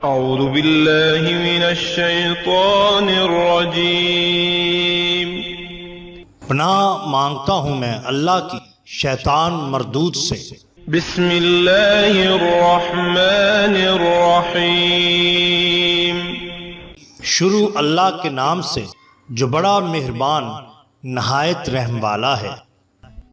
اعوذ باللہ من الشیطان الرجیم۔ پناہ مانگتا ہوں میں اللہ کی شیطان مردود سے۔ بسم اللہ الرحمن الرحیم۔ شروع اللہ کے نام سے جو بڑا مہربان نہایت رحم والا ہے۔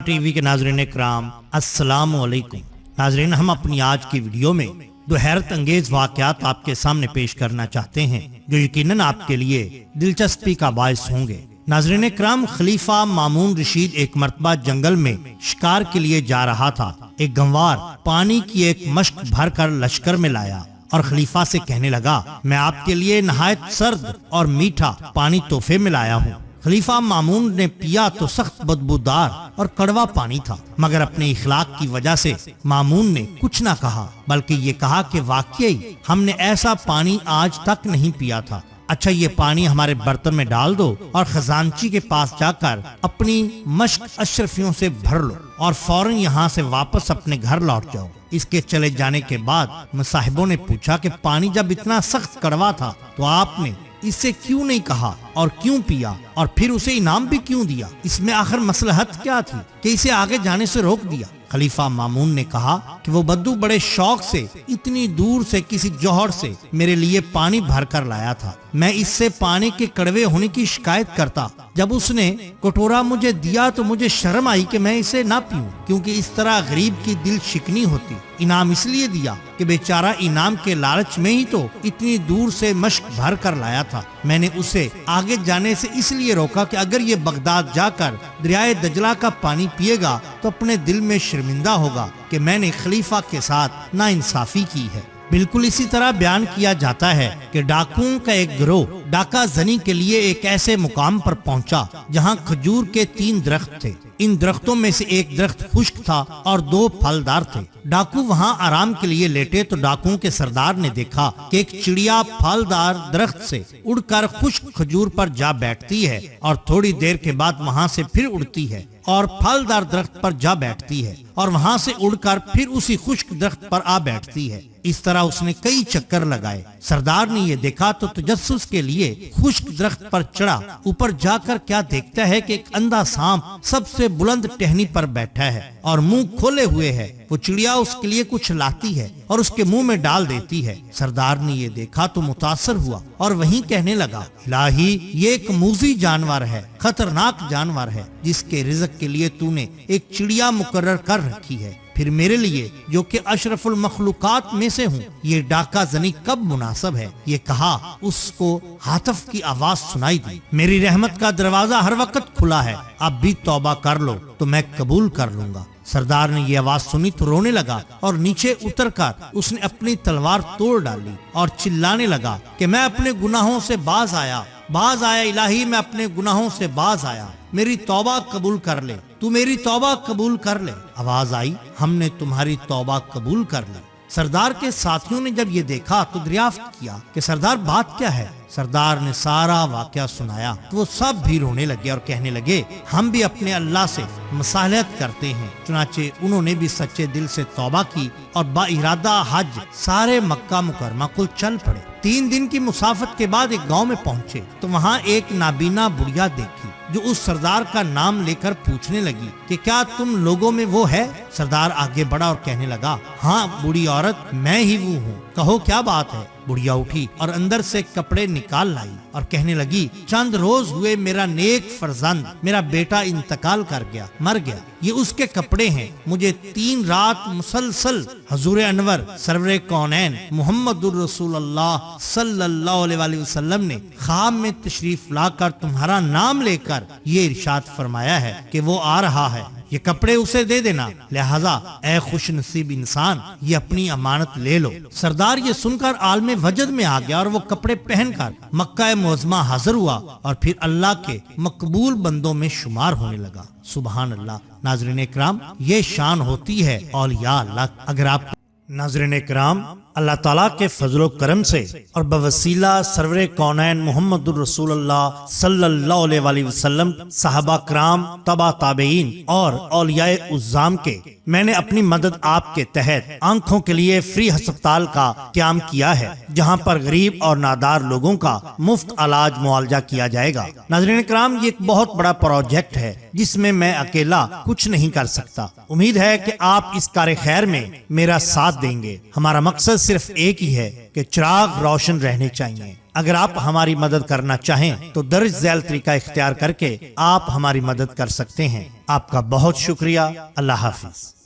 ٹی وی کے ناظرین اکرام السلام علیکم۔ ناظرین، ہم اپنی آج کی ویڈیو میں دو حیرت انگیز واقعات آپ کے سامنے پیش کرنا چاہتے ہیں جو یقیناً آپ کے لیے دلچسپی کا باعث ہوں گے۔ ناظرین اکرام، خلیفہ مامون رشید ایک مرتبہ جنگل میں شکار کے لیے جا رہا تھا۔ ایک گنوار پانی کی ایک مشک بھر کر لشکر میں لایا اور خلیفہ سے کہنے لگا، میں آپ کے لیے نہایت سرد اور میٹھا پانی تحفے میں لایا ہوں۔ خلیفہ مامون نے پیا تو سخت بدبودار اور کڑوا پانی تھا، مگر اپنے اخلاق کی وجہ سے مامون نے کچھ نہ کہا، بلکہ یہ کہا کہ واقعی ہم نے ایسا پانی آج تک نہیں پیا تھا۔ اچھا، یہ پانی ہمارے برتن میں ڈال دو اور خزانچی کے پاس جا کر اپنی مشک اشرفیوں سے بھر لو اور فوراً یہاں سے واپس اپنے گھر لوٹ جاؤ۔ اس کے چلے جانے کے بعد مصاحبوں نے پوچھا کہ پانی جب اتنا سخت کڑوا تھا تو آپ نے اسے کیوں نہیں کہا اور کیوں پیا، اور پھر اسے انعام بھی کیوں دیا؟ اس میں آخر مصلحت کیا تھی کہ اسے آگے جانے سے روک دیا؟ خلیفہ مامون نے کہا کہ وہ بدو بڑے شوق سے اتنی دور سے کسی جوہر سے میرے لیے پانی بھر کر لایا تھا۔ میں اس سے پانی کے کڑوے ہونے کی شکایت کرتا، جب اس نے کٹورا مجھے دیا تو مجھے شرم آئی کہ میں اسے نہ پیوں، کیونکہ اس طرح غریب کی دل شکنی ہوتی۔ انعام اس لیے دیا کہ بیچارہ انعام کے لالچ میں ہی تو اتنی دور سے مشک بھر کر لایا تھا۔ میں نے اسے آگے جانے سے اس لیے روکا کہ اگر یہ بغداد جا کر دریائے دجلہ کا پانی پیے گا تو اپنے دل میں شرمندہ ہوگا کہ میں نے خلیفہ کے ساتھ ناانصافی کی ہے۔ بالکل اسی طرح بیان کیا جاتا ہے کہ ڈاکوؤں کا ایک گروہ ڈاکہ زنی کے لیے ایک ایسے مقام پر پہنچا جہاں کھجور کے 3 درخت تھے۔ ان درختوں میں سے ایک درخت خشک تھا اور 2 پھلدار تھے۔ ڈاکو وہاں آرام کے لیے لیٹے تو ڈاکوؤں کے سردار نے دیکھا کہ ایک چڑیا پھلدار درخت سے اڑ کر خشک کھجور پر جا بیٹھتی ہے اور تھوڑی دیر کے بعد وہاں سے پھر اڑتی ہے اور پھلدار درخت پر جا بیٹھتی ہے اور وہاں سے اڑ کر پھر اسی خشک درخت پر آ بیٹھتی ہے۔ اس طرح اس نے کئی چکر لگائے۔ سردار نے یہ دیکھا تو تجسس کے لیے خشک درخت پر چڑھا۔ اوپر جا کر کیا دیکھتا ہے کہ ایک اندھا سانپ سب سے بلند ٹہنی پر بیٹھا ہے اور منہ کھولے ہوئے ہے۔ وہ چڑیا اس کے لیے کچھ لاتی ہے اور اس کے منہ میں ڈال دیتی ہے۔ سردار نے یہ دیکھا تو متاثر ہوا اور وہیں کہنے لگا، الہی، یہ ایک موذی جانور ہے، خطرناک جانور ہے، جس کے رزق کے لیے تو نے ایک چڑیا مقرر کر رکھی ہے، پھر میرے لیے جو کہ اشرف المخلوقات میں سے ہوں یہ ڈاکہ زنی کب مناسب ہے؟ یہ کہا اس کو ہاتف کی آواز سنائی دی، میری رحمت کا دروازہ ہر وقت کھلا ہے، اب بھی توبہ کر لو تو میں قبول کر لوں گا۔ سردار نے یہ آواز سنی تو رونے لگا اور نیچے اتر کر اس نے اپنی تلوار توڑ ڈالی اور چلانے لگا کہ میں اپنے گناہوں سے باز آیا، الہی، میں اپنے گناہوں سے باز آیا، میری توبہ قبول کر لے، تو میری توبہ قبول کر لے۔ آواز آئی، ہم نے تمہاری توبہ قبول کر لی۔ سردار کے ساتھیوں نے جب یہ دیکھا تو دریافت کیا کہ سردار بات کیا ہے؟ سردار نے سارا واقعہ سنایا تو وہ سب بھی رونے لگے اور کہنے لگے، ہم بھی اپنے اللہ سے مصالحت کرتے ہیں۔ چنانچہ انہوں نے بھی سچے دل سے توبہ کی اور با ارادہ حج سارے مکہ مکرمہ کو چل پڑے۔ 3 دن کی مسافت کے بعد ایک گاؤں میں پہنچے تو وہاں ایک نابینا بڑھیا دیکھی جو اس سردار کا نام لے کر پوچھنے لگی کہ کیا تم لوگوں میں وہ ہے؟ سردار آگے بڑھا اور کہنے لگا، ہاں بوڑھی عورت، میں ہی وہ ہوں، کہو کیا بات ہے؟ بڑھیا اٹھی اور اندر سے کپڑے نکال لائی اور کہنے لگی، چند روز ہوئے میرا نیک فرزند، میرا بیٹا انتقال کر گیا، مر گیا، یہ اس کے کپڑے ہیں۔ مجھے 3 رات مسلسل حضور انور سرور کونین محمد الرسول اللہ صلی اللہ علیہ وسلم نے خواب میں تشریف لا کر تمہارا نام لے کر یہ ارشاد فرمایا ہے کہ وہ آ رہا ہے، یہ کپڑے اسے دے دینا، لہذا اے خوش نصیب انسان، یہ اپنی امانت لے لو۔ سردار یہ سن کر عالم وجد میں آ گیا اور وہ کپڑے پہن کر مکہ معظمہ حاضر ہوا اور پھر اللہ کے مقبول بندوں میں شمار ہونے لگا۔ سبحان اللہ۔ ناظرین اکرام، یہ شان ہوتی ہے اولیاء اللہ۔ اگر آپ ناظرین اکرام اللہ تعالیٰ کے فضل و کرم سے اور بوسیلہ سرور کونین محمد الرسول اللہ صلی اللہ علیہ وآلہ وسلم، صحابہ کرام، تبع تابعین اور اولیاء عظام کے میں نے اپنی مدد آپ کے تحت آنکھوں کے لیے فری ہسپتال کا قیام کیا ہے، جہاں پر غریب اور نادار لوگوں کا مفت علاج معالجہ کیا جائے گا۔ ناظرین کرام، یہ ایک بہت بڑا پروجیکٹ ہے جس میں میں اکیلا کچھ نہیں کر سکتا۔ امید ہے کہ آپ اس کار خیر میں میرا ساتھ دیں گے۔ ہمارا مقصد صرف ایک ہی ہے کہ چراغ روشن رہنے چاہیے۔ اگر آپ ہماری مدد کرنا چاہیں تو درج ذیل طریقہ اختیار کر کے آپ ہماری مدد کر سکتے ہیں۔ آپ کا بہت شکریہ۔ اللہ حافظ۔